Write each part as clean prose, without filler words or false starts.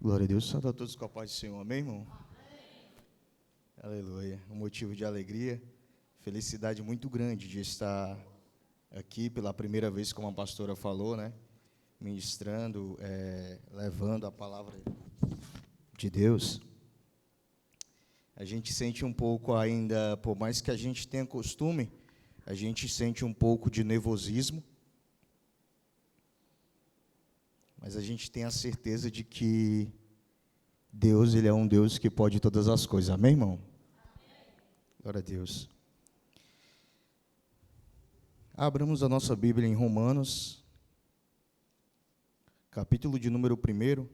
Glória a Deus. Saúde a todos com a paz do Senhor. Amém, irmão? Amém. Aleluia. Um motivo de alegria, felicidade muito grande de estar aqui pela primeira vez, como a pastora falou, né? Ministrando, levando a palavra de Deus. A gente sente um pouco ainda, por mais que a gente tenha costume, a gente sente um pouco de nervosismo, mas a gente tem a certeza de que Deus, Ele é um Deus que pode todas as coisas. Amém, irmão? Amém. Glória a Deus. Abramos a nossa Bíblia em Romanos, capítulo de número 1.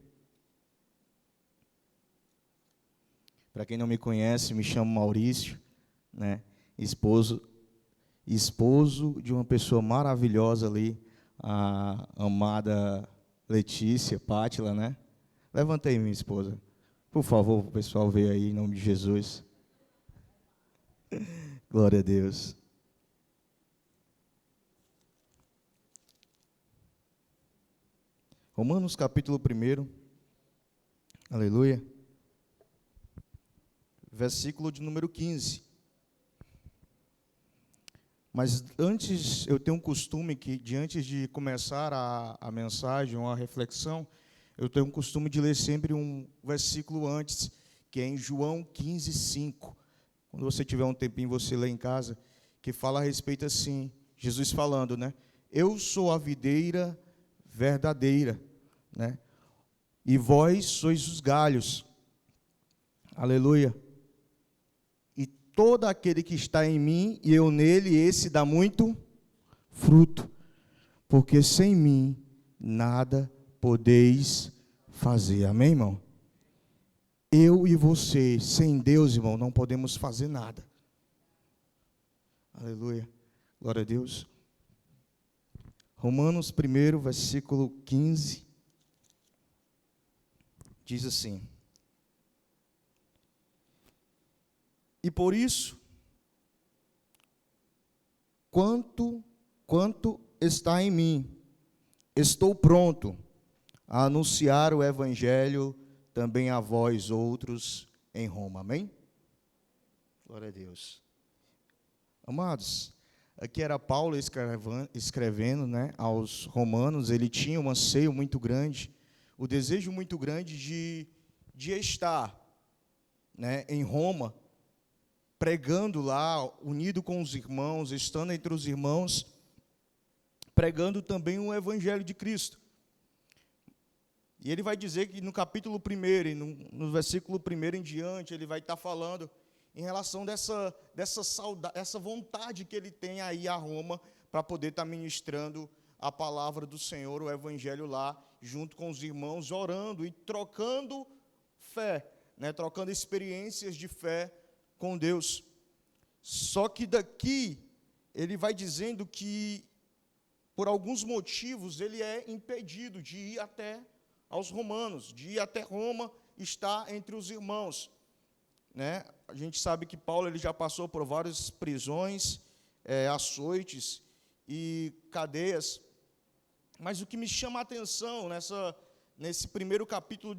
Para quem não me conhece, me chamo Maurício, né? Esposo de uma pessoa maravilhosa ali, a amada Letícia Pátila, né? Levanta aí, minha esposa. Por favor, o pessoal ver aí, em nome de Jesus. Glória a Deus. Romanos capítulo 1. Aleluia. Versículo de número 15. Mas antes, eu tenho um costume que, antes de começar a mensagem, ou a reflexão, eu tenho um costume de ler sempre um versículo antes, que é em João 15:5. Quando você tiver um tempinho, você lê em casa, que fala a respeito assim, Jesus falando, né? Eu sou a videira verdadeira, né? E vós sois os galhos. Aleluia. E todo aquele que está em mim e eu nele, esse dá muito fruto. Porque sem mim nada podeis fazer. Amém, irmão? Eu e você, sem Deus, irmão, não podemos fazer nada. Aleluia. Glória a Deus. Romanos 1, versículo 15. Diz assim: E por isso, quanto está em mim, estou pronto a anunciar o Evangelho também a vós outros em Roma. Amém? Glória a Deus. Amados, aqui era Paulo escrevendo, né, aos romanos. Ele tinha um anseio muito grande, o desejo muito grande de estar, né, em Roma, pregando lá, unido com os irmãos, estando entre os irmãos, pregando também o Evangelho de Cristo. E ele vai dizer que no capítulo 1, e no versículo 1 em diante, ele vai estar falando em relação dessa vontade que ele tem aí a Roma, para poder estar ministrando a palavra do Senhor, o Evangelho lá, junto com os irmãos, orando e trocando fé, né, trocando experiências de fé com Deus. Só que daqui, ele vai dizendo que, por alguns motivos, ele é impedido de ir até aos romanos, de ir até Roma, estar entre os irmãos, né? A gente sabe que Paulo ele já passou por várias prisões, açoites e cadeias, mas o que me chama a atenção nesse primeiro capítulo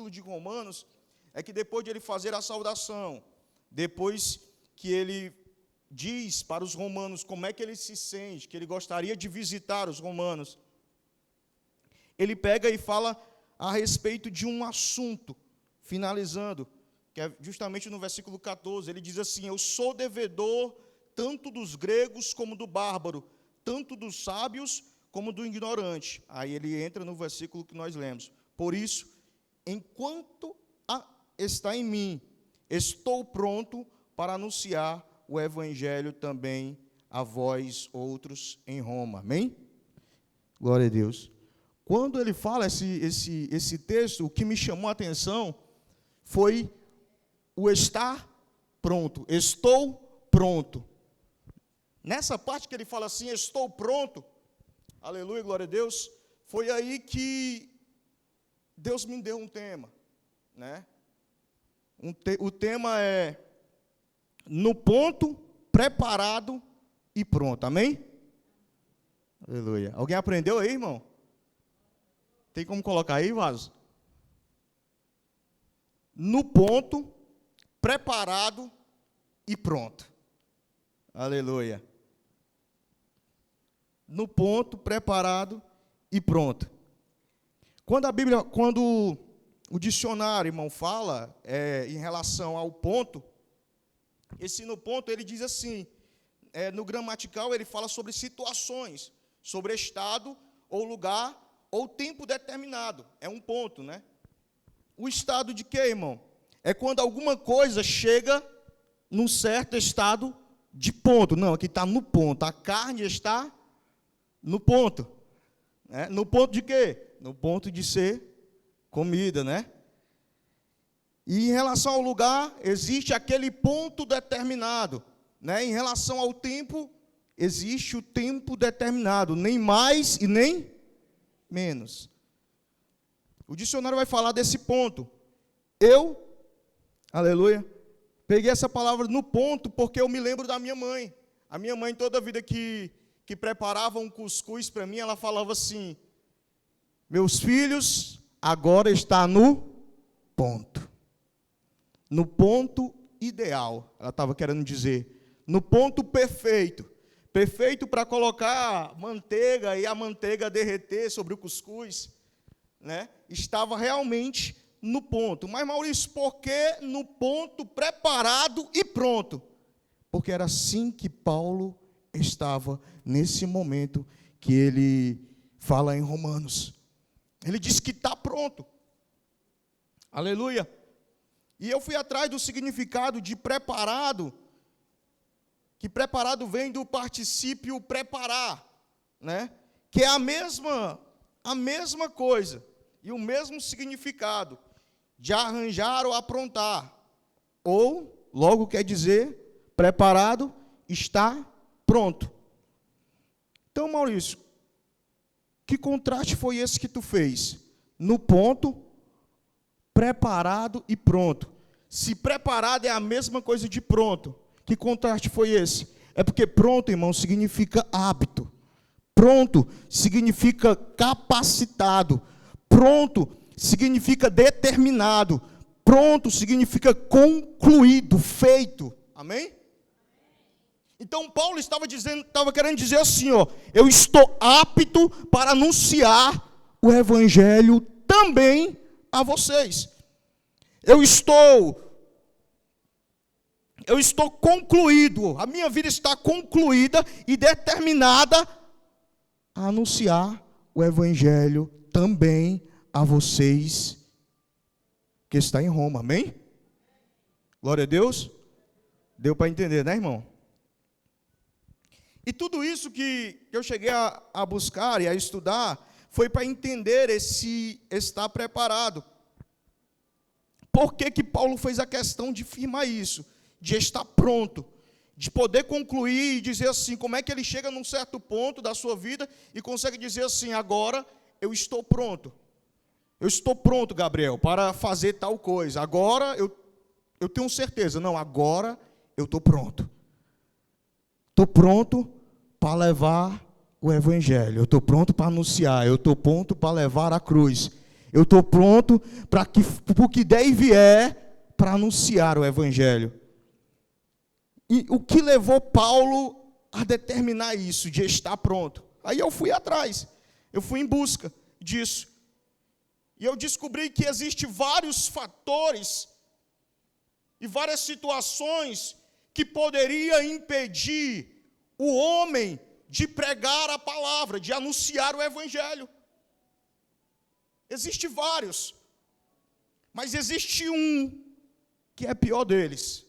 de Romanos é que depois de ele fazer a saudação, depois que ele diz para os romanos como é que ele se sente, que ele gostaria de visitar os romanos, ele pega e fala a respeito de um assunto, finalizando, que é justamente no versículo 14, ele diz assim: eu sou devedor tanto dos gregos como do bárbaro, tanto dos sábios como do ignorante. Aí ele entra no versículo que nós lemos. Por isso, enquanto está em mim, estou pronto para anunciar o Evangelho também a vós outros em Roma. Amém? Glória a Deus. Quando ele fala esse texto, o que me chamou a atenção foi o estar pronto. Estou pronto. Nessa parte que ele fala assim, estou pronto, aleluia, glória a Deus, foi aí que Deus me deu um tema, né? O tema é no ponto, preparado e pronto. Amém? Aleluia. Alguém aprendeu aí, irmão? Tem como colocar aí, Vaso? no ponto, preparado e pronto. Aleluia. No ponto, preparado e pronto. Quando o dicionário, irmão, fala em relação ao ponto, esse no ponto, ele diz assim, no gramatical, ele fala sobre situações, sobre estado, ou lugar, ou tempo determinado. É um ponto, né? O estado de quê, irmão? É quando alguma coisa chega num certo estado de ponto. Não, aqui está no ponto. A carne está no ponto. Né? No ponto de quê? No ponto de ser comida, né? E em relação ao lugar, existe aquele ponto determinado. Né? Em relação ao tempo, existe o tempo determinado. Nem mais e nem menos. O dicionário vai falar desse ponto. Aleluia, peguei essa palavra no ponto porque eu me lembro da minha mãe. A minha mãe, toda a vida que preparava um cuscuz para mim, ela falava assim: meus filhos, agora está no ponto. No ponto ideal, ela estava querendo dizer. No ponto perfeito. Perfeito para colocar manteiga e a manteiga derreter sobre o cuscuz. Né? Estava realmente no ponto. Mas, Maurício, por que no ponto preparado e pronto? Porque era assim que Paulo estava nesse momento que ele fala em Romanos. Ele diz que está pronto. Aleluia. E eu fui atrás do significado de preparado, que preparado vem do particípio preparar, né? Que é a mesma coisa e o mesmo significado de arranjar ou aprontar, ou, logo quer dizer, preparado, está pronto. Então, Maurício, que contraste foi esse que tu fez? No ponto, preparado e pronto. Se preparado é a mesma coisa de pronto, que contraste foi esse? É porque pronto, irmão, significa hábito. Pronto significa capacitado. Pronto significa determinado. Pronto significa concluído, feito. Amém? Então Paulo estava querendo dizer assim, ó, eu estou apto para anunciar o evangelho também a vocês. Eu estou concluído, a minha vida está concluída e determinada a anunciar o evangelho também a vocês que está em Roma, amém? Glória a Deus. Deu para entender, né, irmão? E tudo isso que eu cheguei a buscar e a estudar foi para entender esse estar preparado. Por que Paulo fez a questão de firmar isso? De estar pronto, de poder concluir e dizer assim, como é que ele chega num certo ponto da sua vida e consegue dizer assim, agora eu estou pronto. Eu estou pronto, Gabriel, para fazer tal coisa. Agora eu tenho certeza, não, agora eu estou pronto. Estou pronto para levar o evangelho, eu estou pronto para anunciar, eu estou pronto para levar a cruz. Eu estou pronto para que o que der e vier para anunciar o evangelho. E o que levou Paulo a determinar isso, de estar pronto? Aí eu fui atrás, eu fui em busca disso. E eu descobri que existem vários fatores e várias situações que poderiam impedir o homem de pregar a palavra, de anunciar o evangelho. Existem vários, mas existe um que é pior deles.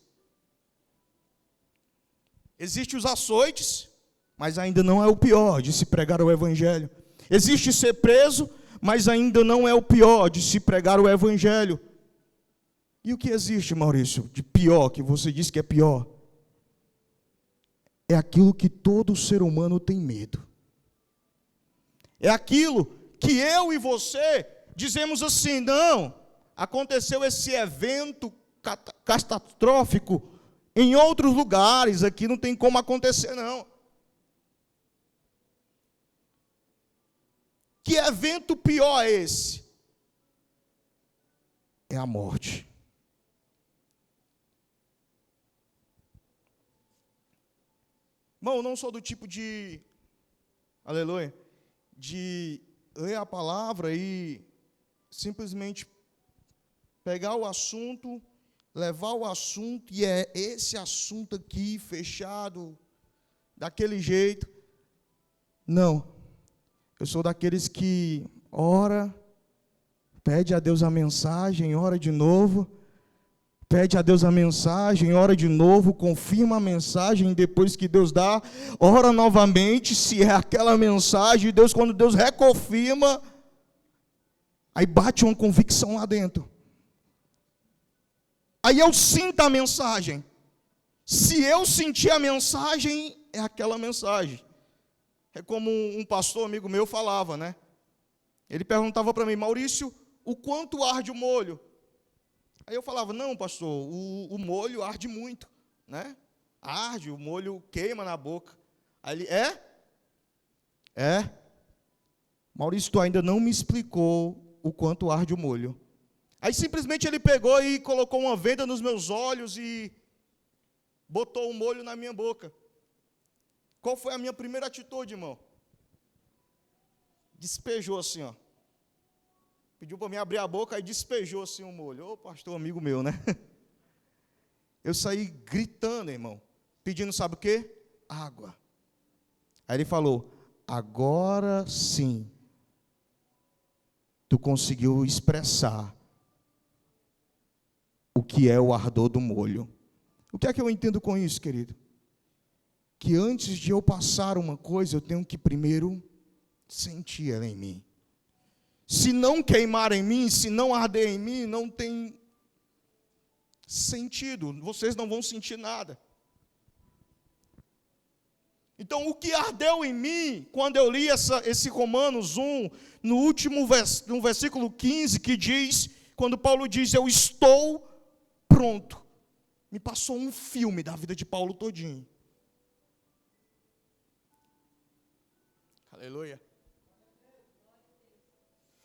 Existem os açoites, mas ainda não é o pior de se pregar o evangelho. Existe ser preso, mas ainda não é o pior de se pregar o evangelho. E o que existe, Maurício, de pior, que você disse que é pior? É aquilo que todo ser humano tem medo. É aquilo que eu e você dizemos assim, não, aconteceu esse evento catastrófico em outros lugares, aqui não tem como acontecer, não. Que evento pior é esse? É a morte. Irmão, eu não sou do tipo de, aleluia, de ler a palavra e simplesmente pegar o assunto, levar o assunto, e é esse assunto aqui, fechado, daquele jeito. Não. Eu sou daqueles que ora, pede a Deus a mensagem, ora de novo, pede a Deus a mensagem, ora de novo, confirma a mensagem, depois que Deus dá, ora novamente, se é aquela mensagem, quando Deus reconfirma, aí bate uma convicção lá dentro. Aí eu sinto a mensagem. Se eu sentir a mensagem, é aquela mensagem. É como um pastor amigo meu falava, né? Ele perguntava para mim: Maurício, o quanto arde o molho? Aí eu falava: não, pastor, o molho arde muito, né? Arde, o molho queima na boca. Aí ele: é? Maurício, tu ainda não me explicou o quanto arde o molho. Aí simplesmente ele pegou e colocou uma venda nos meus olhos e botou o molho na minha boca. Qual foi a minha primeira atitude, irmão? Despejou assim, ó. Pediu para mim abrir a boca e despejou assim o molho. Ô, pastor, amigo meu, né? Eu saí gritando, irmão, pedindo, sabe o quê? Água. Aí ele falou: agora sim, tu conseguiu expressar o que é o ardor do molho. O que é que eu entendo com isso, querido? Que antes de eu passar uma coisa, eu tenho que primeiro sentir ela em mim. Se não queimar em mim, se não arder em mim, não tem sentido. Vocês não vão sentir nada. Então, o que ardeu em mim, quando eu li esse Romanos 1, no versículo 15, que diz, quando Paulo diz: eu estou pronto. Me passou um filme da vida de Paulo todinho. Aleluia.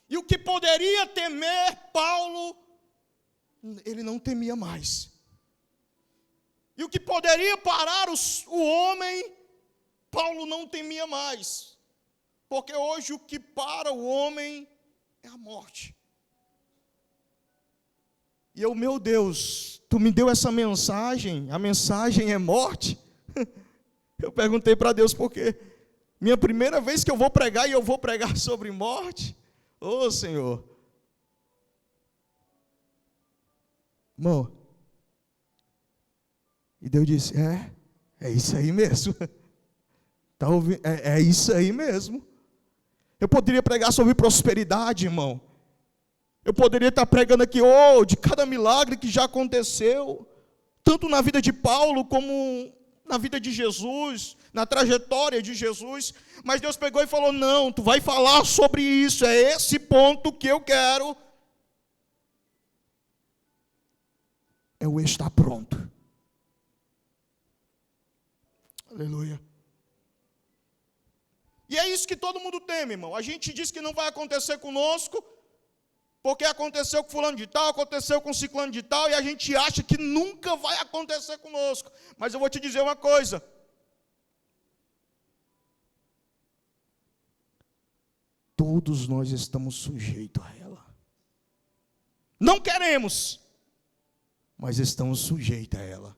E o que poderia temer Paulo, ele não temia mais. E o que poderia parar o homem, Paulo não temia mais. Porque hoje o que para o homem é a morte. E eu, meu Deus, tu me deu essa mensagem, a mensagem é morte? Eu perguntei para Deus por quê. Minha primeira vez que eu vou pregar, e eu vou pregar sobre morte? Ô, Senhor. Irmão, e Deus disse: é isso aí mesmo. Tá ouvindo? É isso aí mesmo. Eu poderia pregar sobre prosperidade, irmão. Eu poderia estar pregando aqui, de cada milagre que já aconteceu, tanto na vida de Paulo, como na vida de Jesus, na trajetória de Jesus. Mas Deus pegou e falou: não, tu vai falar sobre isso, é esse ponto que eu quero. É o estar pronto. Aleluia. E é isso que todo mundo teme, irmão. A gente diz que não vai acontecer conosco, porque aconteceu com fulano de tal, aconteceu com ciclano de tal, e a gente acha que nunca vai acontecer conosco. Mas eu vou te dizer uma coisa. Todos nós estamos sujeitos a ela. Não queremos, mas estamos sujeitos a ela.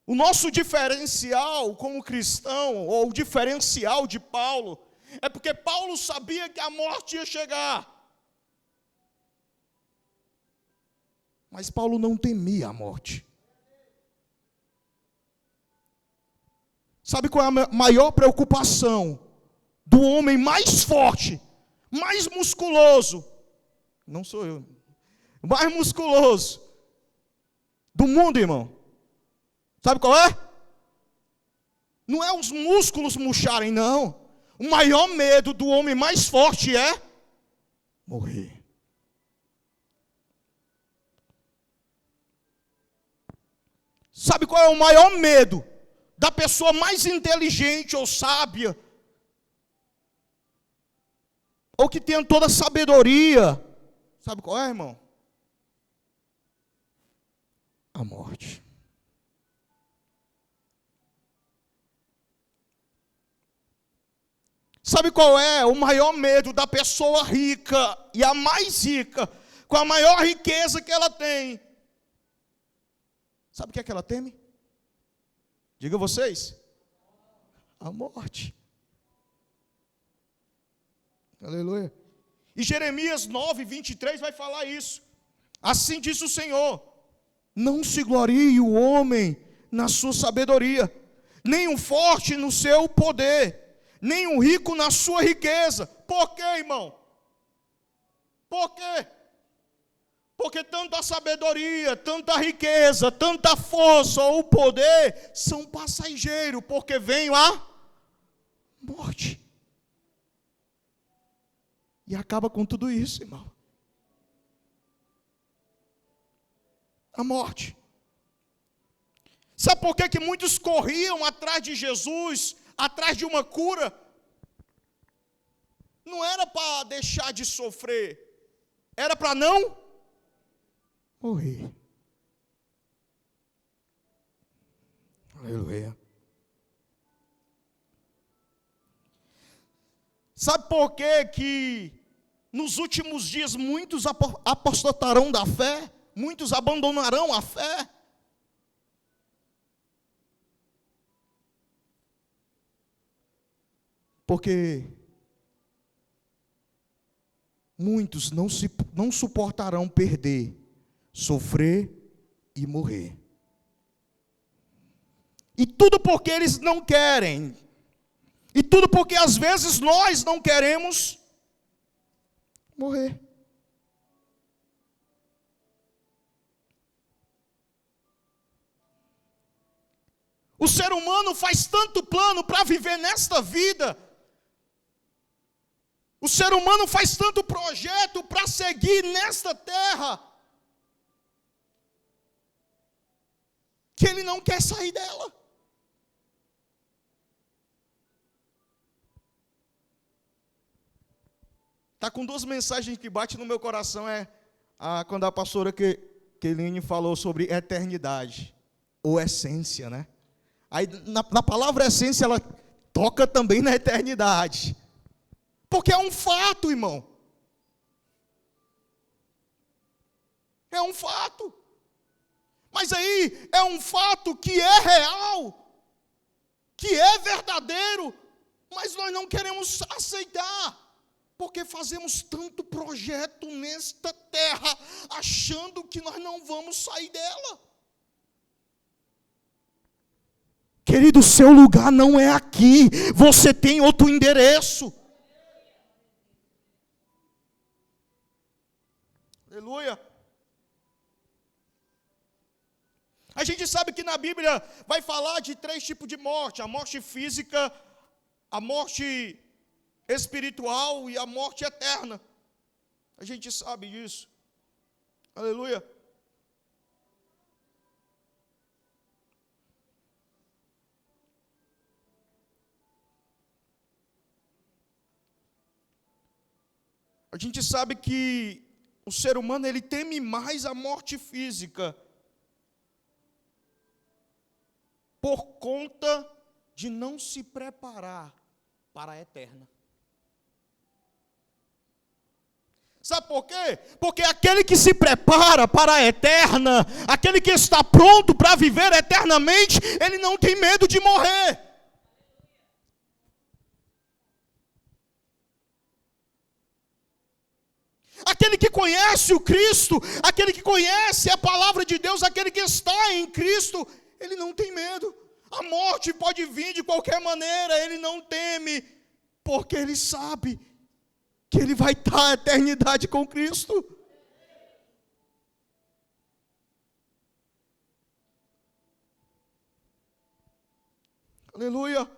O nosso diferencial como cristão, ou o diferencial de Paulo, é porque Paulo sabia que a morte ia chegar. Mas Paulo não temia a morte. Sabe qual é a maior preocupação do homem mais forte, mais musculoso? Não sou eu. Mais musculoso do mundo, irmão. Sabe qual é? Não é os músculos murcharem, não. O maior medo do homem mais forte é morrer. Sabe qual é o maior medo da pessoa mais inteligente ou sábia, ou que tenha toda a sabedoria? Sabe qual é, irmão? A morte. Sabe qual é o maior medo da pessoa rica e a mais rica, com a maior riqueza que ela tem? Sabe o que ela teme? Diga vocês. A morte. Aleluia. E Jeremias 9, 23 vai falar isso. Assim diz o Senhor: não se glorie o homem na sua sabedoria, nem o forte no seu poder, nem o rico na sua riqueza. Por quê, irmão? Por quê? Porque tanta sabedoria, tanta riqueza, tanta força ou poder são passageiros, porque vem a morte. E acaba com tudo isso, irmão. A morte. Sabe por que muitos corriam atrás de Jesus, atrás de uma cura? Não era para deixar de sofrer, era para não morrer. Aleluia. Sabe por que nos últimos dias muitos apostatarão da fé? Muitos abandonarão a fé? Porque muitos não suportarão perder, sofrer e morrer. E tudo porque eles não querem. E tudo porque às vezes nós não queremos morrer. O ser humano faz tanto plano para viver nesta vida. O ser humano faz tanto projeto para seguir nesta terra, que ele não quer sair dela. Está com duas mensagens que batem no meu coração. Quando a pastora Keline falou sobre eternidade, ou essência, né? Aí na palavra essência ela toca também na eternidade. Porque é um fato, irmão. É um fato. Mas aí é um fato que é real, que é verdadeiro, mas nós não queremos aceitar. Porque fazemos tanto projeto nesta terra, achando que nós não vamos sair dela. Querido, seu lugar não é aqui, você tem outro endereço. Aleluia. A gente sabe que na Bíblia vai falar de 3 tipos de morte: a morte física, a morte espiritual e a morte eterna. A gente sabe disso. Aleluia. A gente sabe que o ser humano ele teme mais a morte física por conta de não se preparar para a eterna. Sabe por quê? Porque aquele que se prepara para a eterna, aquele que está pronto para viver eternamente, ele não tem medo de morrer. Aquele que conhece o Cristo, aquele que conhece a palavra de Deus, aquele que está em Cristo, ele não tem medo. A morte pode vir de qualquer maneira, ele não teme, porque ele sabe que ele vai estar a eternidade com Cristo. Aleluia.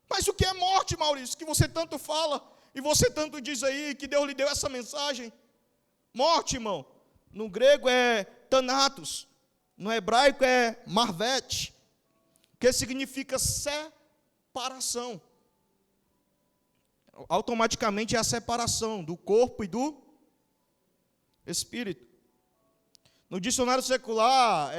Mas o que é morte, Maurício? Que você tanto fala, e você tanto diz aí, que Deus lhe deu essa mensagem. Morte, irmão, no grego é thanatos, no hebraico é marvet, que significa separação. Automaticamente é a separação do corpo e do espírito. No dicionário secular,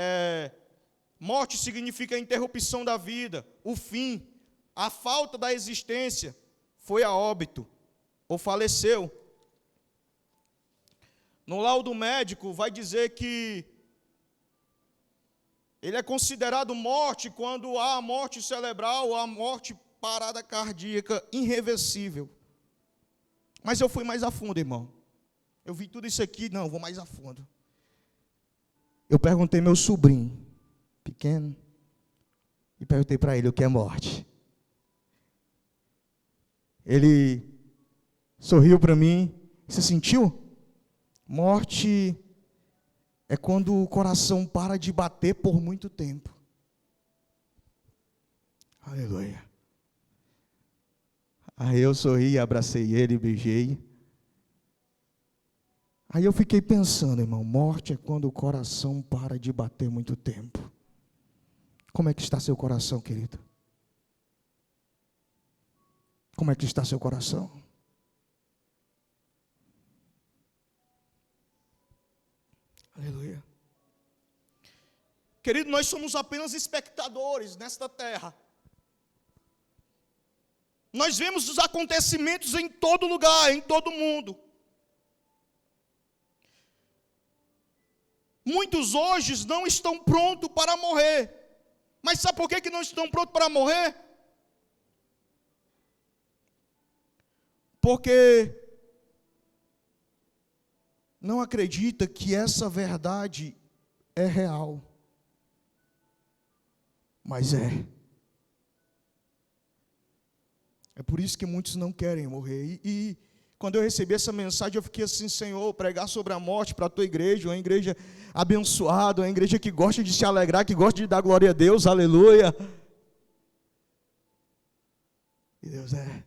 morte significa a interrupção da vida, o fim, a falta da existência, foi a óbito, ou faleceu. No laudo médico vai dizer que ele é considerado morte quando há a morte cerebral ou a morte parada cardíaca irreversível. Mas eu fui mais a fundo, irmão. Eu vi tudo isso aqui, não, vou mais a fundo. Eu perguntei ao meu sobrinho, pequeno, e perguntei para ele o que é morte. Ele sorriu para mim, você sentiu? Morte é quando o coração para de bater por muito tempo. Aleluia. Aí eu sorri, abracei ele, beijei. Aí eu fiquei pensando, irmão, morte é quando o coração para de bater muito tempo. Como é que está seu coração, querido? Como é que está seu coração? Aleluia. Querido, nós somos apenas espectadores nesta terra. Nós vemos os acontecimentos em todo lugar, em todo mundo. Muitos hoje não estão prontos para morrer. Mas sabe por que não estão prontos para morrer? Porque não acredita que essa verdade é real. Mas é. É por isso que muitos não querem morrer. E quando eu recebi essa mensagem, eu fiquei assim, Senhor, pregar sobre a morte para a tua igreja, uma igreja abençoada, uma igreja que gosta de se alegrar, que gosta de dar glória a Deus, aleluia. E Deus é.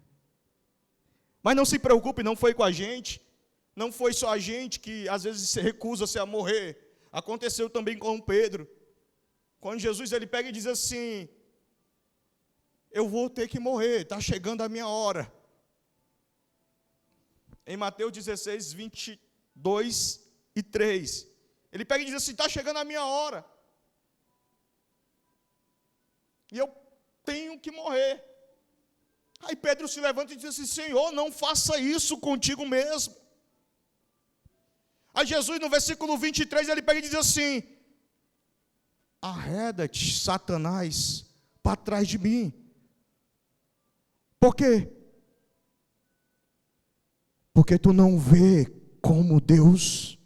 Mas não se preocupe, não foi com a gente, não foi só a gente que às vezes se recusa-se a morrer. Aconteceu também com Pedro. Quando Jesus ele pega e diz assim, eu vou ter que morrer, está chegando a minha hora. Em Mateus 16, 22 e 3. Ele pega e diz assim, está chegando a minha hora. E eu tenho que morrer. Aí Pedro se levanta e diz assim, Senhor, não faça isso contigo mesmo. Aí Jesus no versículo 23, ele pega e diz assim, arreda-te, Satanás, para trás de mim. Por quê? Porque tu não vê como Deus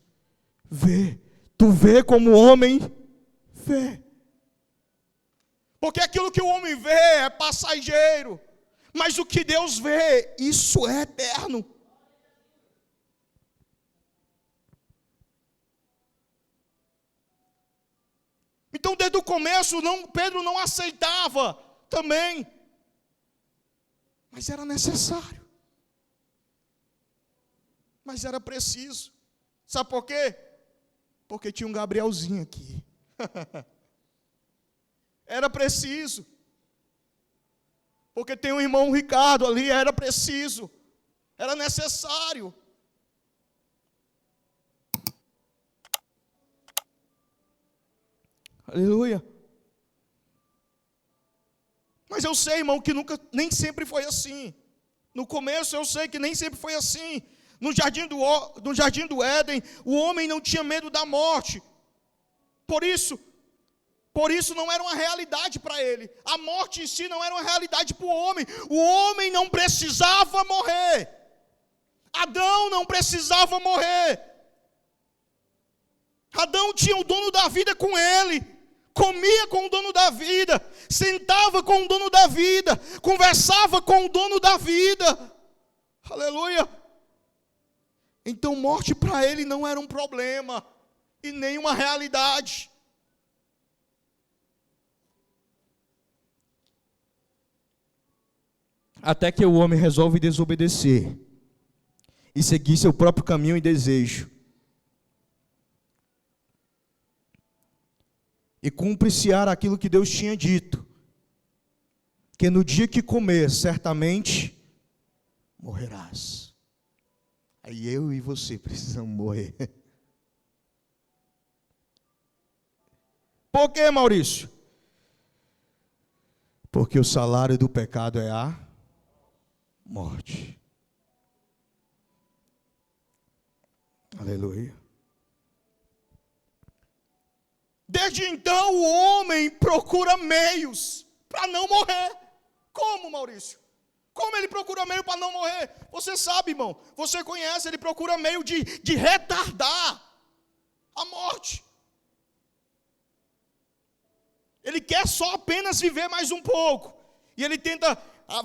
vê. Tu vê como o homem vê. Porque aquilo que o homem vê é passageiro. Mas o que Deus vê, isso é eterno. Então, desde o começo, Pedro não aceitava também. Mas era necessário. Mas era preciso. Sabe por quê? Porque tinha um Gabrielzinho aqui. Era preciso. Porque tem um irmão Ricardo ali, era preciso. Era necessário. Aleluia. Mas eu sei, irmão, que nem sempre foi assim. No começo eu sei que nem sempre foi assim. No jardim do Éden, o homem não tinha medo da morte. Por isso não era uma realidade para ele. A morte em si não era uma realidade para o homem. O homem não precisava morrer. Adão não precisava morrer. Adão tinha o dono da vida com ele. Comia com o dono da vida. Sentava com o dono da vida. Conversava com o dono da vida. Aleluia. Então morte para ele não era um problema. E nem uma realidade. Até que o homem resolve desobedecer. E seguir seu próprio caminho e desejo. E cumpriciar aquilo que Deus tinha dito. Que no dia que comer, certamente morrerás. Aí eu e você precisamos morrer. Por quê, Maurício? Porque o salário do pecado é a morte. Aleluia. Desde então o homem procura meios para não morrer. Como, Maurício? Como ele procura meio para não morrer? Você sabe, irmão, você conhece, ele procura meio de retardar a morte. Ele quer só apenas viver mais um pouco. E ele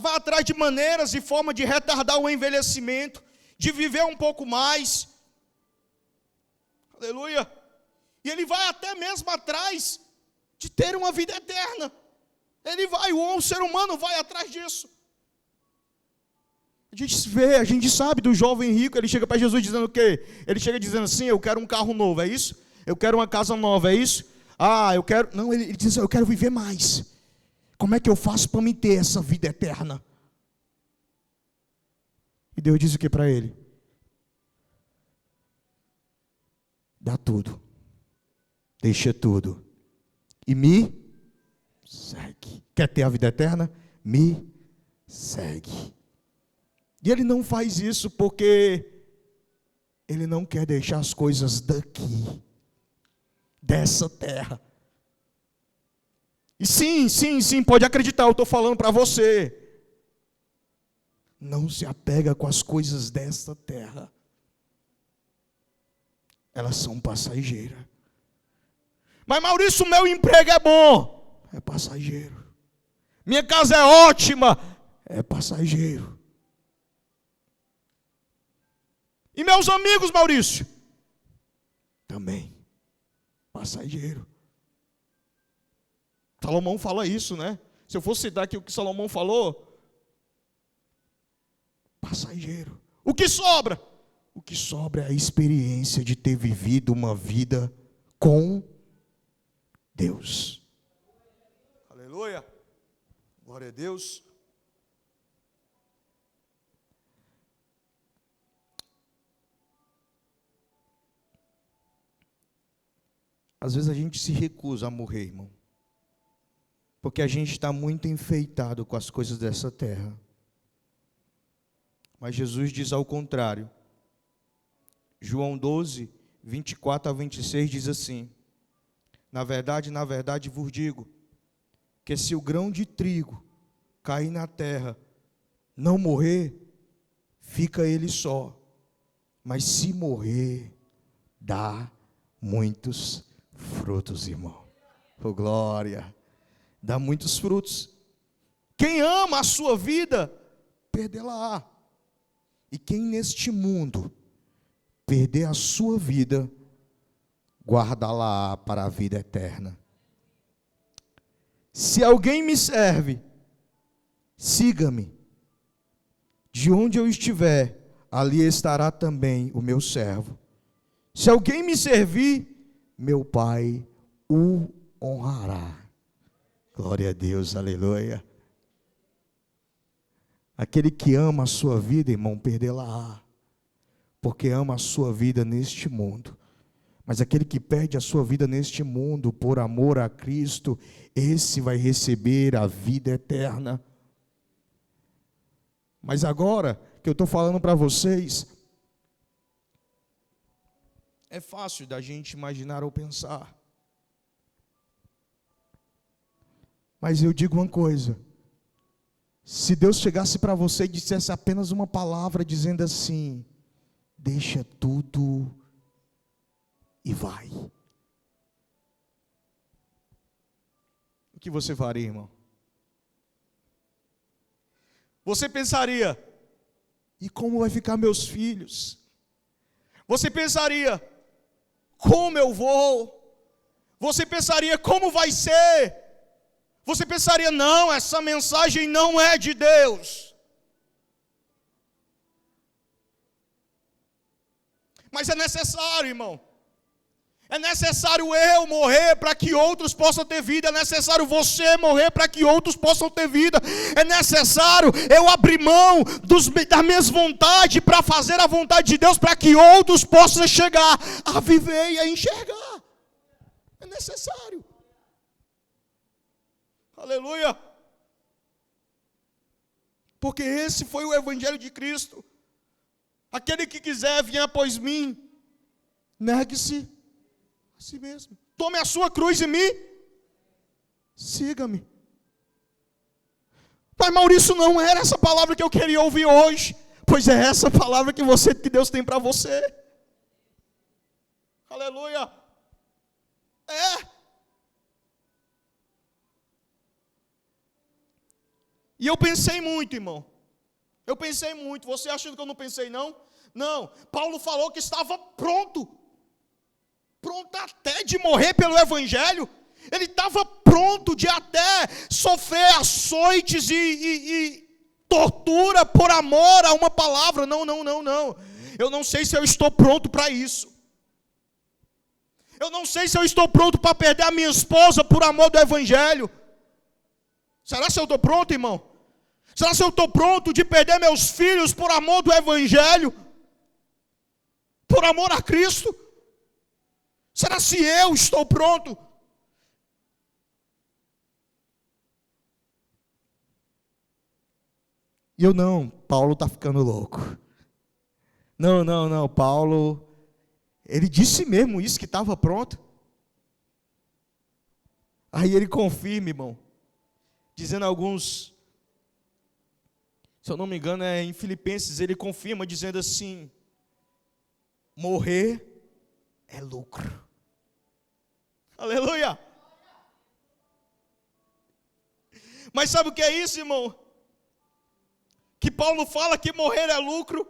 vai atrás de maneiras e forma de retardar o envelhecimento, de viver um pouco mais. Aleluia. E ele vai até mesmo atrás de ter uma vida eterna. O ser humano vai atrás disso. A gente sabe do jovem rico, ele chega para Jesus dizendo o quê? Ele chega dizendo assim, eu quero um carro novo, é isso? Eu quero uma casa nova, é isso? Não, ele diz, eu quero viver mais. Como é que eu faço para me ter essa vida eterna? E Deus diz o que para ele? Dá tudo. Deixa tudo. E me segue. Quer ter a vida eterna? Me segue. E ele não faz isso porque ele não quer deixar as coisas daqui, dessa terra. E sim, pode acreditar, eu estou falando para você. Não se apega com as coisas desta terra. Elas são passageiras. Mas Maurício, meu emprego é bom. É passageiro. Minha casa é ótima. É passageiro. E meus amigos, Maurício? Também. Passageiro. Salomão fala isso, né? Se eu fosse citar aqui o que Salomão falou, passageiro. O que sobra? O que sobra é a experiência de ter vivido uma vida com Deus. Aleluia. Glória a Deus. Às vezes a gente se recusa a morrer, irmão. Porque a gente está muito enfeitado com as coisas dessa terra. Mas Jesus diz ao contrário. João 12, 24 a 26 diz assim: na verdade vos digo, que se o grão de trigo cair na terra, não morrer, fica ele só. Mas se morrer, dá muitos frutos, irmão. Oh, glória! Dá muitos frutos. Quem ama a sua vida, perdê-la-á. E quem neste mundo perder a sua vida, guardá-la para a vida eterna. Se alguém me serve, siga-me. De onde eu estiver, ali estará também o meu servo. Se alguém me servir, meu Pai o honrará. Glória a Deus, aleluia. Aquele que ama a sua vida, irmão, perdê-la-á, porque ama a sua vida neste mundo. Mas aquele que perde a sua vida neste mundo por amor a Cristo, esse vai receber a vida eterna. Mas agora que eu estou falando para vocês, é fácil da gente imaginar ou pensar. Mas eu digo uma coisa: se Deus chegasse para você e dissesse apenas uma palavra dizendo assim, deixa tudo e vai, o que você faria, irmão? Você pensaria, e como vai ficar meus filhos? Você pensaria, como eu vou? Você pensaria, como vai ser? Você pensaria, não, essa mensagem não é de Deus. Mas é necessário, irmão. É necessário eu morrer para que outros possam ter vida. É necessário você morrer para que outros possam ter vida. É necessário eu abrir mão das minhas vontades para fazer a vontade de Deus, para que outros possam chegar a viver e a enxergar. É necessário. Aleluia. Porque esse foi o evangelho de Cristo. Aquele que quiser vir após mim, negue-se a si mesmo. Tome a sua cruz e me siga-me. Mas Maurício, não era essa palavra que eu queria ouvir hoje. Pois é essa palavra que Deus tem para você. Aleluia. E eu pensei muito, irmão. Eu pensei muito. Você achando que eu não pensei, não? Não. Paulo falou que estava pronto. Pronto até de morrer pelo evangelho. Ele estava pronto de até sofrer açoites e tortura por amor a uma palavra. Não. Eu não sei se eu estou pronto para isso. Eu não sei se eu estou pronto para perder a minha esposa por amor do evangelho. Será que eu estou pronto, irmão? Será que eu estou pronto de perder meus filhos por amor do evangelho? Por amor a Cristo? Será se eu estou pronto? E eu não, Paulo está ficando louco. Não, Paulo, ele disse mesmo isso, que estava pronto. Aí ele confirma, irmão, dizendo alguns, se eu não me engano é em Filipenses, ele confirma dizendo assim, morrer é lucro. Aleluia! Mas sabe o que é isso, irmão? Que Paulo fala que morrer é lucro,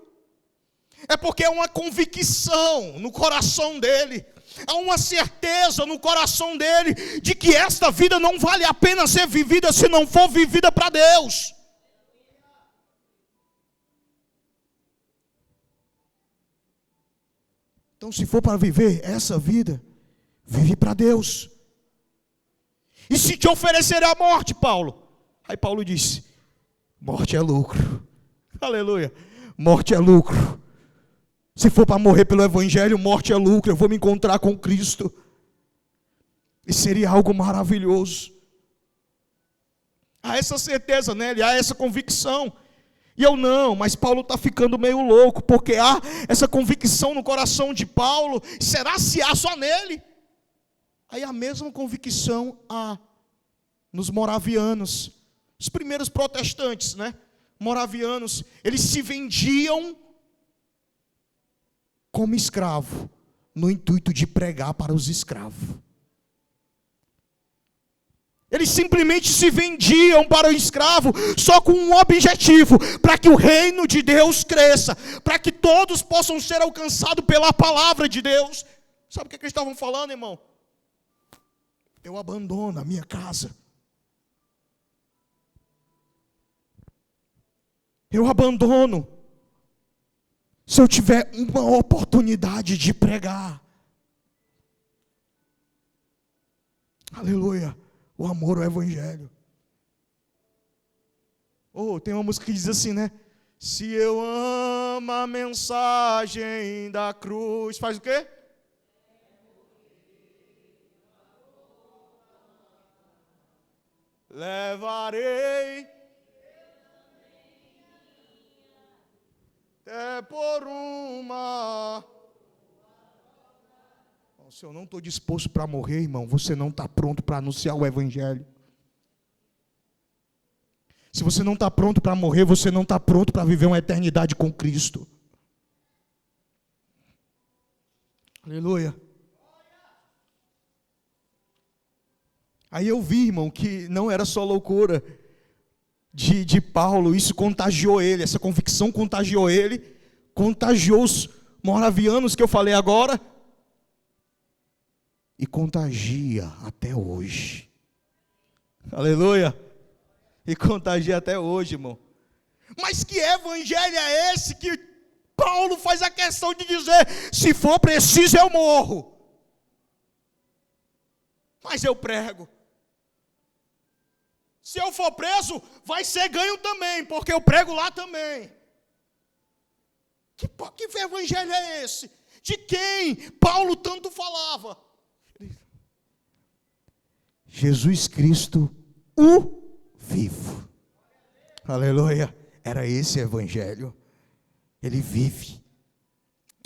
é porque é uma convicção no coração dele, há uma certeza no coração dele, de que esta vida não vale a pena ser vivida, se não for vivida para Deus. Então se for para viver essa vida, vive para Deus. E se te oferecer a morte, Paulo? Aí Paulo disse, morte é lucro. Aleluia. Morte é lucro. Se for para morrer pelo evangelho, morte é lucro. Eu vou me encontrar com Cristo. E seria algo maravilhoso. Há essa certeza nele, há essa convicção. E eu não, mas Paulo está ficando meio louco, porque há essa convicção no coração de Paulo. Será se há só nele? Aí a mesma convicção há nos moravianos, os primeiros protestantes, né? Moravianos, eles se vendiam como escravo, no intuito de pregar para os escravos. Eles simplesmente se vendiam para o escravo, só com um objetivo, para que o reino de Deus cresça, para que todos possam ser alcançados pela palavra de Deus. Sabe o que eles estavam falando, irmão? Eu abandono a minha casa. Eu abandono, se eu tiver uma oportunidade de pregar. Aleluia. O amor ao evangelho. Tem uma música que diz assim, né? Se eu amo a mensagem da cruz, faz o quê? Levarei até por uma. Se eu não estou disposto para morrer, irmão, você não está pronto para anunciar o evangelho. Se você não está pronto para morrer, você não está pronto para viver uma eternidade com Cristo. Aleluia. Aí eu vi, irmão, que não era só loucura de Paulo, isso contagiou ele, essa convicção contagiou ele, contagiou os moravianos que eu falei agora, e contagia até hoje. Aleluia. E contagia até hoje, irmão. Mas que evangelho é esse que Paulo faz a questão de dizer, se for preciso eu morro, mas eu prego. Se eu for preso, vai ser ganho também, porque eu prego lá também. Que evangelho é esse? De quem Paulo tanto falava? Jesus Cristo, o vivo. Aleluia. Era esse evangelho. Ele vive.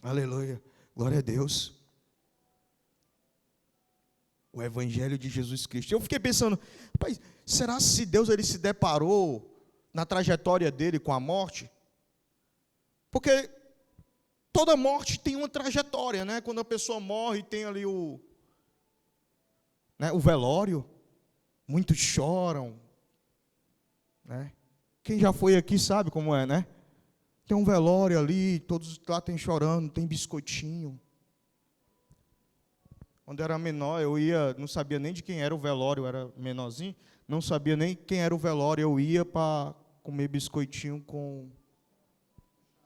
Aleluia. Glória a Deus. O evangelho de Jesus Cristo. Eu fiquei pensando, rapaz, será se Deus ele se deparou na trajetória dele com a morte? Porque toda morte tem uma trajetória, né? Quando a pessoa morre, tem ali o velório. Muitos choram, né? Quem já foi aqui sabe como é, né? Tem um velório ali, todos lá tem chorando, tem biscoitinho. Quando eu era menor, não sabia nem de quem era o velório, eu era menorzinho, não sabia nem quem era o velório, eu ia para comer biscoitinho com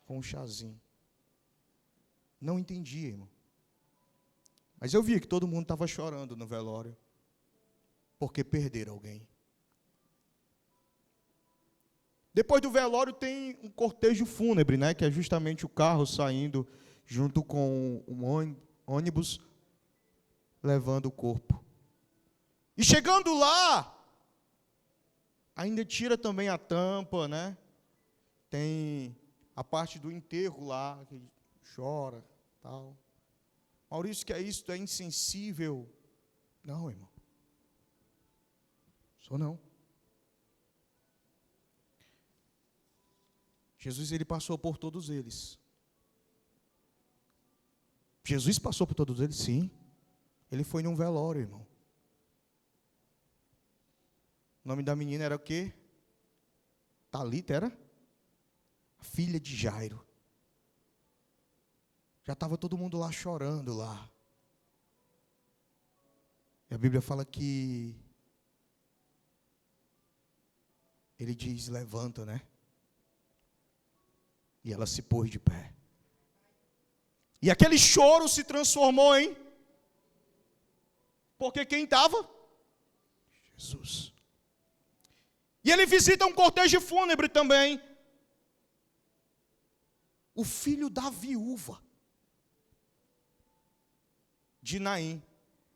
um chazinho. Não entendia, irmão. Mas eu via que todo mundo estava chorando no velório, porque perderam alguém. Depois do velório tem um cortejo fúnebre, né, que é justamente o carro saindo junto com um ônibus levando o corpo. E chegando lá, ainda tira também a tampa, né? Tem a parte do enterro lá, que chora, tal. Maurício, que é isso? Tu é insensível? Não, irmão. Sou não. Jesus, ele passou por todos eles. Jesus passou por todos eles, sim. Ele foi num velório, irmão. O nome da menina era o quê? Talita, era? Filha de Jairo. Já estava todo mundo lá chorando lá. E a Bíblia fala que ele diz, levanta, né? E ela se pôs de pé. E aquele choro se transformou em... Porque quem estava? Jesus. E ele visita um cortejo fúnebre também. O filho da viúva de Naim.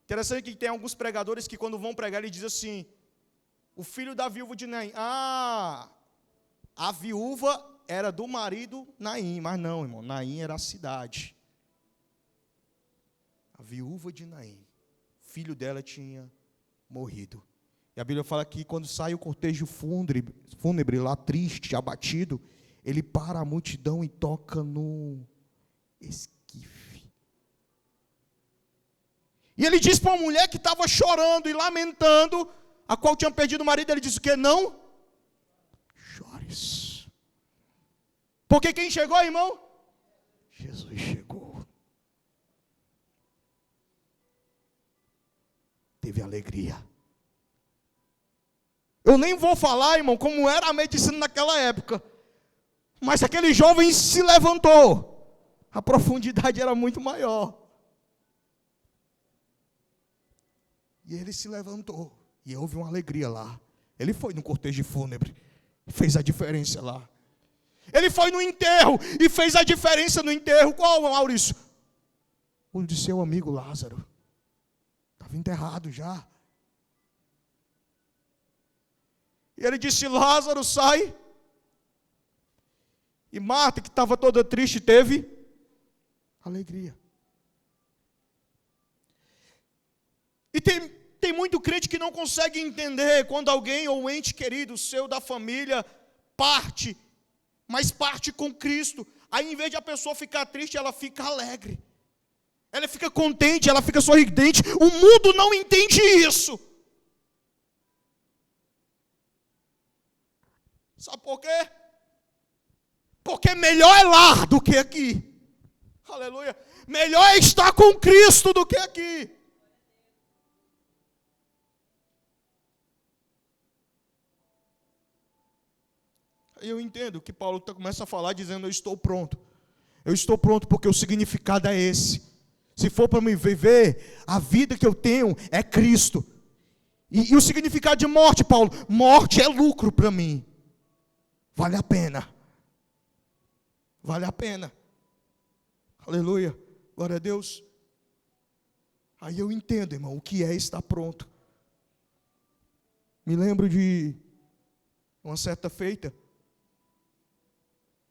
Interessante que tem alguns pregadores que quando vão pregar, ele diz assim, o filho da viúva de Naim. A viúva era do marido Naim, mas não, irmão, Naim era a cidade. A viúva de Naim, filho dela tinha morrido. E a Bíblia fala que quando sai o cortejo fúnebre lá triste, abatido, ele para a multidão e toca no esquife. E ele diz para uma mulher que estava chorando e lamentando, a qual tinha perdido o marido, ele disse o quê? Não chores. Porque quem chegou, irmão? Jesus chegou. Teve alegria. Eu nem vou falar, irmão, como era a medicina naquela época. Mas aquele jovem se levantou. A profundidade era muito maior. E ele se levantou. E houve uma alegria lá. Ele foi no cortejo fúnebre. Fez a diferença lá. Ele foi no enterro. E fez a diferença no enterro. Qual, Maurício? O de seu amigo Lázaro. Estava enterrado já. E ele disse, Lázaro, sai. E Marta, que estava toda triste, teve alegria. E tem muito crente que não consegue entender quando alguém ou um ente querido seu da família parte, mas parte com Cristo. Aí, em vez de a pessoa ficar triste, ela fica alegre. Ela fica contente, ela fica sorridente. O mundo não entende isso. Sabe por quê? Porque melhor é lá do que aqui. Aleluia. Melhor é estar com Cristo do que aqui. Aí eu entendo que Paulo começa a falar dizendo, eu estou pronto. Eu estou pronto porque o significado é esse. Se for para me viver, a vida que eu tenho é Cristo. E o significado de morte, Paulo, morte é lucro para mim. Vale a pena. Vale a pena. Aleluia. Glória a Deus. Aí eu entendo, irmão, o que é estar pronto. Me lembro de uma certa feita.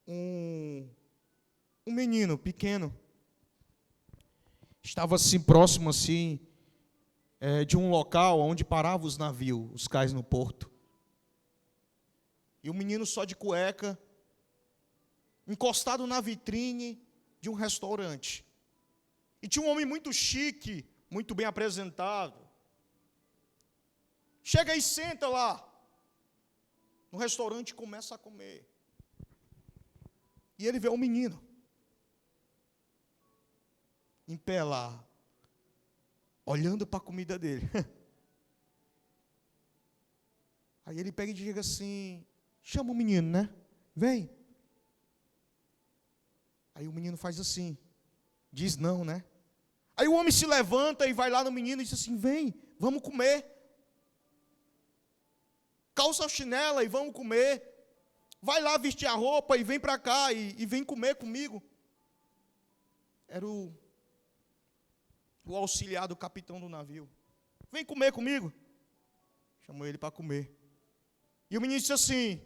um menino pequeno estava assim próximo assim de um local onde paravam os navios, os cais no porto. E o menino só de cueca, encostado na vitrine de um restaurante. E tinha um homem muito chique, muito bem apresentado. Chega e senta lá no restaurante e começa a comer. E ele vê o menino em pé lá, olhando para a comida dele. Aí ele pega e diz assim, chama o menino, né? Vem. Aí o menino faz assim, diz não, né? Aí o homem se levanta e vai lá no menino e diz assim, vem, vamos comer. Calça a chinela e vamos comer. Vai lá vestir a roupa e vem para cá e vem comer comigo. Era o auxiliar do capitão do navio. Vem comer comigo. Chamou ele para comer. E o menino disse assim,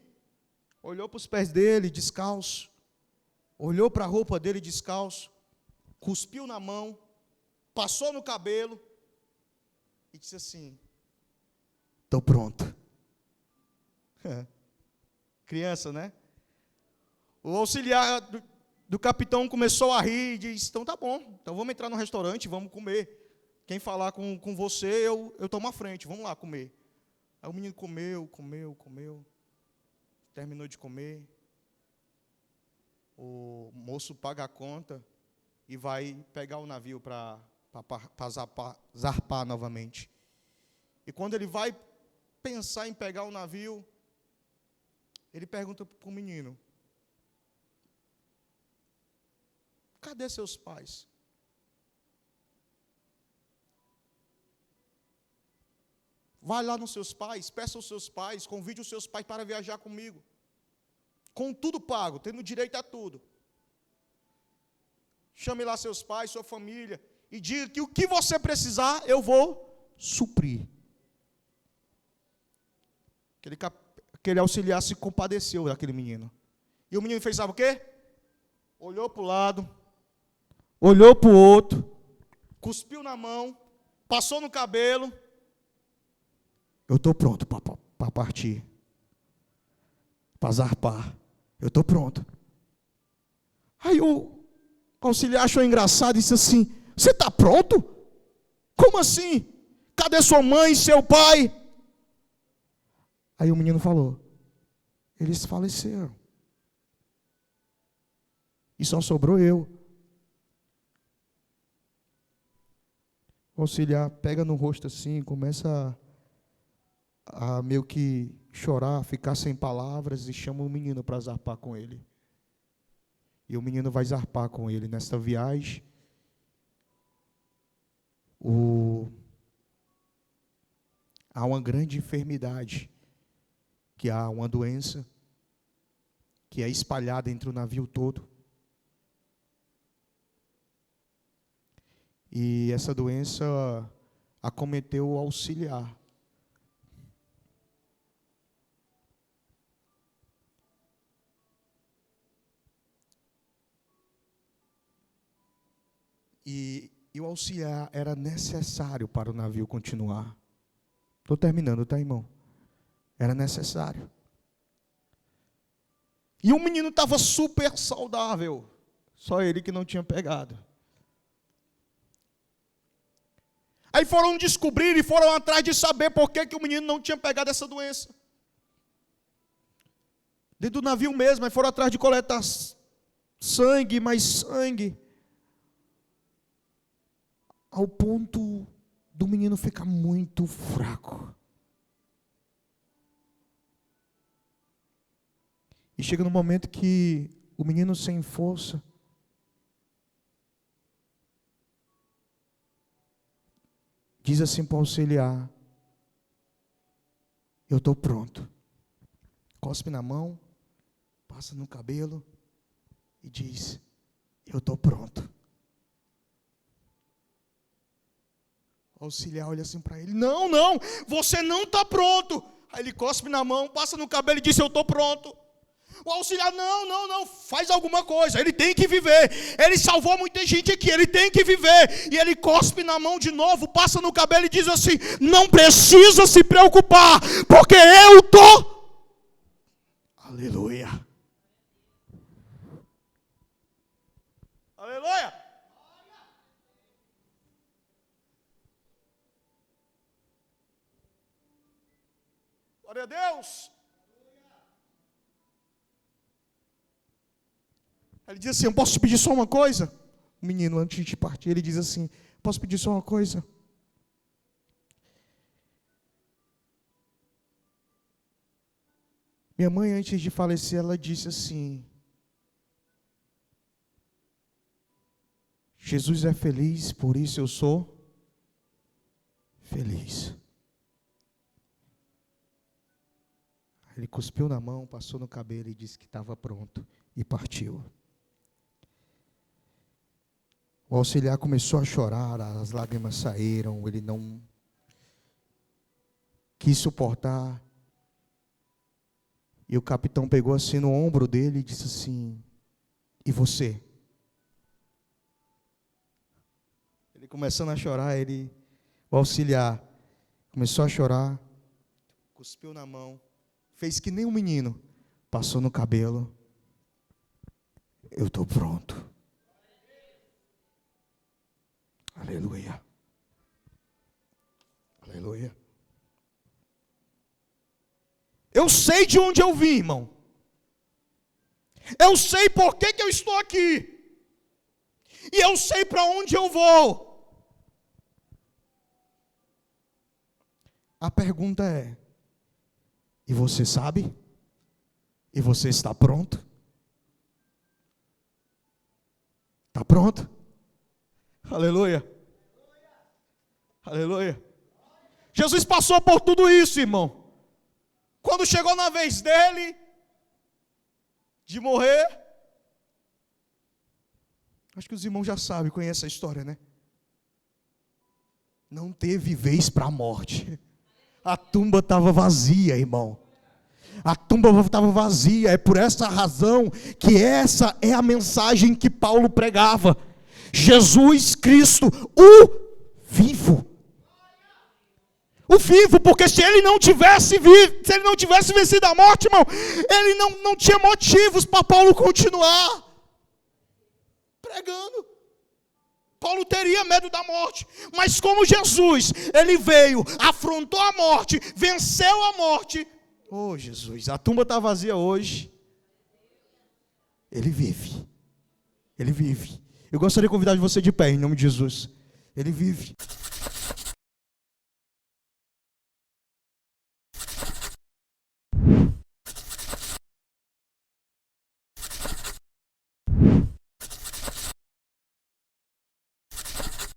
olhou para os pés dele, descalço. Olhou para a roupa dele, descalço. Cuspiu na mão. Passou no cabelo. E disse assim, estou pronto. Criança, né? O auxiliar do capitão começou a rir e disse, então tá bom, então vamos entrar no restaurante, vamos comer. Quem falar com você, eu tomo a frente, vamos lá comer. Aí o menino comeu. Terminou de comer. O moço paga a conta e vai pegar o navio para zarpar novamente. E quando ele vai pensar em pegar o navio, ele pergunta para o menino, cadê seus pais? Vai lá nos seus pais, peça aos seus pais, convide os seus pais para viajar comigo. Com tudo pago, tendo direito a tudo. Chame lá seus pais, sua família, e diga que o que você precisar, eu vou suprir. Aquele auxiliar se compadeceu daquele menino. E o menino fez, sabe o quê? Olhou para o lado, olhou para o outro, cuspiu na mão, passou no cabelo. Eu estou pronto para partir, para zarpar. Eu estou pronto. Aí o auxiliar achou engraçado e disse assim, você está pronto? Como assim? Cadê sua mãe, seu pai? Aí o menino falou, eles faleceram. E só sobrou eu. O auxiliar pega no rosto assim, começa a meio que chorar, ficar sem palavras e chama o menino para zarpar com ele. E o menino vai zarpar com ele nesta viagem. Há uma grande enfermidade, que há uma doença que é espalhada entre o navio todo. E essa doença acometeu o auxiliar. E o auxiliar era necessário para o navio continuar. Estou terminando, tá, irmão? Era necessário. E o menino estava super saudável. Só ele que não tinha pegado. Aí foram descobrir e foram atrás de saber por que o menino não tinha pegado essa doença. Dentro do navio mesmo, aí foram atrás de coletar sangue, mais sangue. Ao ponto do menino ficar muito fraco. E chega no momento que o menino sem força diz assim para o auxiliar, eu estou pronto. Cospe na mão, passa no cabelo e diz, eu estou pronto. O auxiliar olha assim para ele, não, você não está pronto. Aí ele cospe na mão, passa no cabelo e diz, eu estou pronto. O auxiliar, não, faz alguma coisa, ele tem que viver. Ele salvou muita gente aqui, ele tem que viver. E ele cospe na mão de novo, passa no cabelo e diz assim: não precisa se preocupar, porque eu estou. Aleluia. Aleluia. Glória a Deus. Ele diz assim: eu posso te pedir só uma coisa? O menino, antes de partir, ele diz assim: posso pedir só uma coisa? Minha mãe, antes de falecer, ela disse assim: Jesus é feliz, por isso eu sou feliz. Ele cuspiu na mão, passou no cabelo e disse que estava pronto e partiu. O auxiliar começou a chorar, as lágrimas saíram, ele não quis suportar. E o capitão pegou assim no ombro dele e disse assim: e você? Ele começando a chorar, o auxiliar começou a chorar, cuspiu na mão, fez que nem um menino, passou no cabelo. Eu estou pronto. Aleluia. Aleluia. Eu sei de onde eu vim, irmão. Eu sei por que eu estou aqui. E eu sei para onde eu vou. A pergunta é: e você sabe? E você está pronto? Está pronto? Aleluia. Aleluia. Jesus passou por tudo isso, irmão. Quando chegou na vez dele de morrer, acho que os irmãos já sabem, conhecem a história, né? Não teve vez para a morte. A tumba estava vazia, irmão. A tumba estava vazia. É por essa razão que essa é a mensagem que Paulo pregava. Jesus Cristo, o vivo. O vivo, porque se ele não tivesse vencido a morte, irmão, ele não tinha motivos para Paulo continuar pregando. Paulo teria medo da morte, mas como Jesus, ele veio, afrontou a morte, venceu a morte. Oh Jesus, a tumba está vazia hoje. Ele vive. Ele vive. Eu gostaria de convidar você de pé, em nome de Jesus. Ele vive.